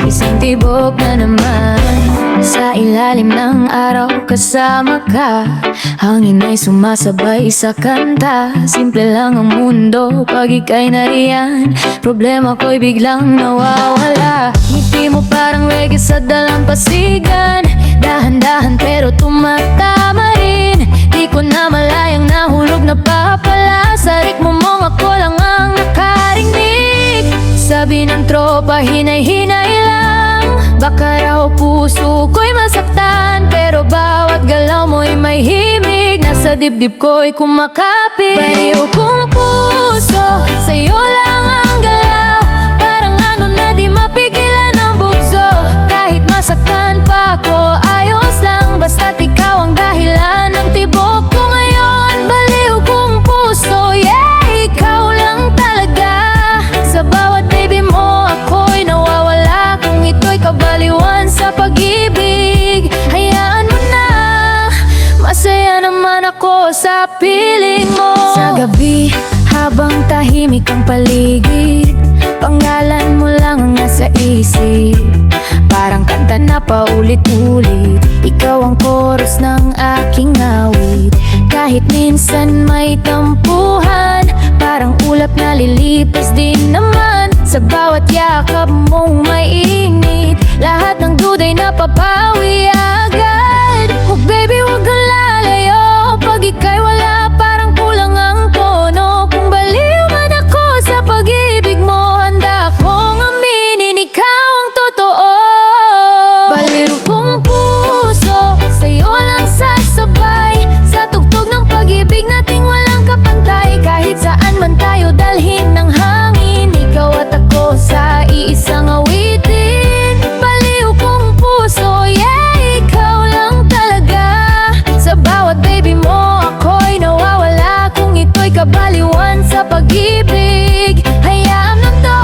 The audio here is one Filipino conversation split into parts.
Isang tibok na naman sa ilalim ng araw kasama ka. Hangin ay sumasabay sa kanta. Simple lang ang mundo pag ika'y nariyan. Problema ko'y biglang nawawala. Ngiti mo parang reggae sa dalampasigan. Dahan-dahan pero tumatama rin. Di ko na malayang nahulog na papala. Sa ritmo mong ako lang ang nakarinig. Sabi ng tropa hinay-hinay lang. Baka raw puso ko'y masaktan, pero bawat galaw mo'y may himig. Nasa dibdib ko'y kumakapit. Baliw kong puso, sa'yo lang ang galaw. Parang ano na di mapigilan ang bugso. Kahit masaktan pa ako, ayos lang. Basta't ikaw ang dahilan ng tibok ko ngayon. Baliw kong puso, yeah, ikaw lang talaga. Sa bawat baby mo ako'y nawawala. Kung ito'y kabaliwan sa pag-ibig, hayaan mo na. Masaya naman ako sa piling mo. Sa gabi, habang tahimik ang paligid, pangalan mo lang ang nasa isip. Parang kanta na paulit-ulit. Ikaw ang chorus ng aking awit. Kahit minsan may tampuhan, parang ulap na lilipas din naman. Sa bawat yakap mong mainit, lahat ng duda'y napapawi agad. Oh baby, huwag kang lalayo. Pag ika'y wala, parang kulang ang tono. Kung baliw man ako sa pag-ibig mo, handa akong aminin ikaw ang totoo. Baliw kong puso, sa'yo lang sasabay. Sa tugtog ng pag-ibig nating walang kapantay. Kahit saan man tayo dalhin ng hangin, ikaw at ako sa iisang awitin. Baliw kong puso, yeah, ikaw lang talaga. Sa bawat baby mo ako'y nawawala. Kung ito'y kabaliwan sa pag-ibig, hayaan mo to.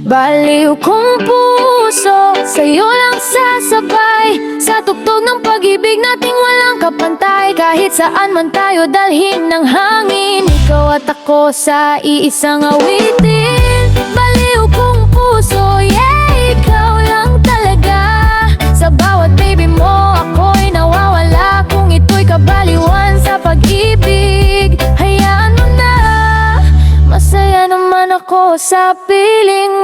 Baliw kong puso, sa'yo lang sasabay. Sa tugtog ng pag-ibig nating walang kapantay. Kahit saan man tayo dalhin ng hangin, ikaw at ako sa iisang awitin. Baliw kong puso, yeah, ikaw lang talaga. Sa bawat baby mo ako'y nawawala. Kung ito'y kabaliwan sa pag-ibig, hayaan mo na. Masaya naman ako sa piling mo.